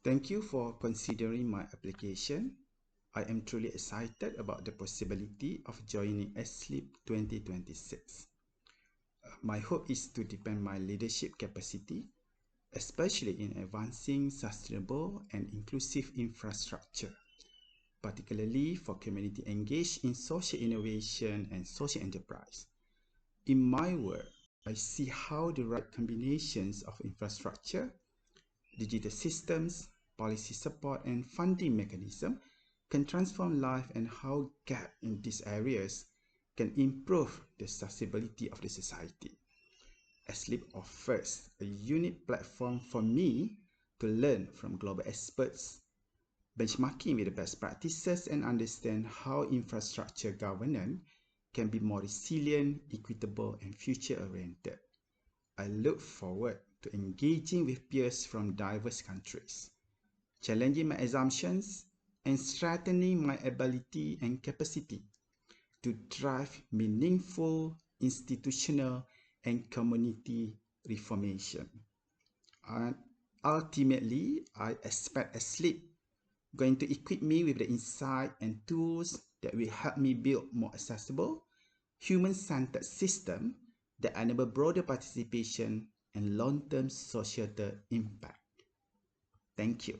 Thank you for considering my application. I am truly excited about the possibility of joining ASLEAP 2026. My hope is to deepen my leadership capacity, especially in advancing sustainable and inclusive infrastructure, particularly for community engaged in social innovation and social enterprise. In my work, I see how the right combinations of infrastructure, digital systems, policy support, and funding mechanism can transform life and how gaps in these areas can improve the sustainability of the society. ASLEAP offers a unique platform for me to learn from global experts, benchmarking with the best practices, and understand how infrastructure governance can be more resilient, equitable, and future-oriented. I look forward to engaging with peers from diverse countries, challenging my assumptions, and strengthening my ability and capacity to drive meaningful institutional and community reformation. And ultimately, I expect ASLEAP going to equip me with the insight and tools that will help me build more accessible, human-centered system that enable broader participation and long-term societal impact. Thank you.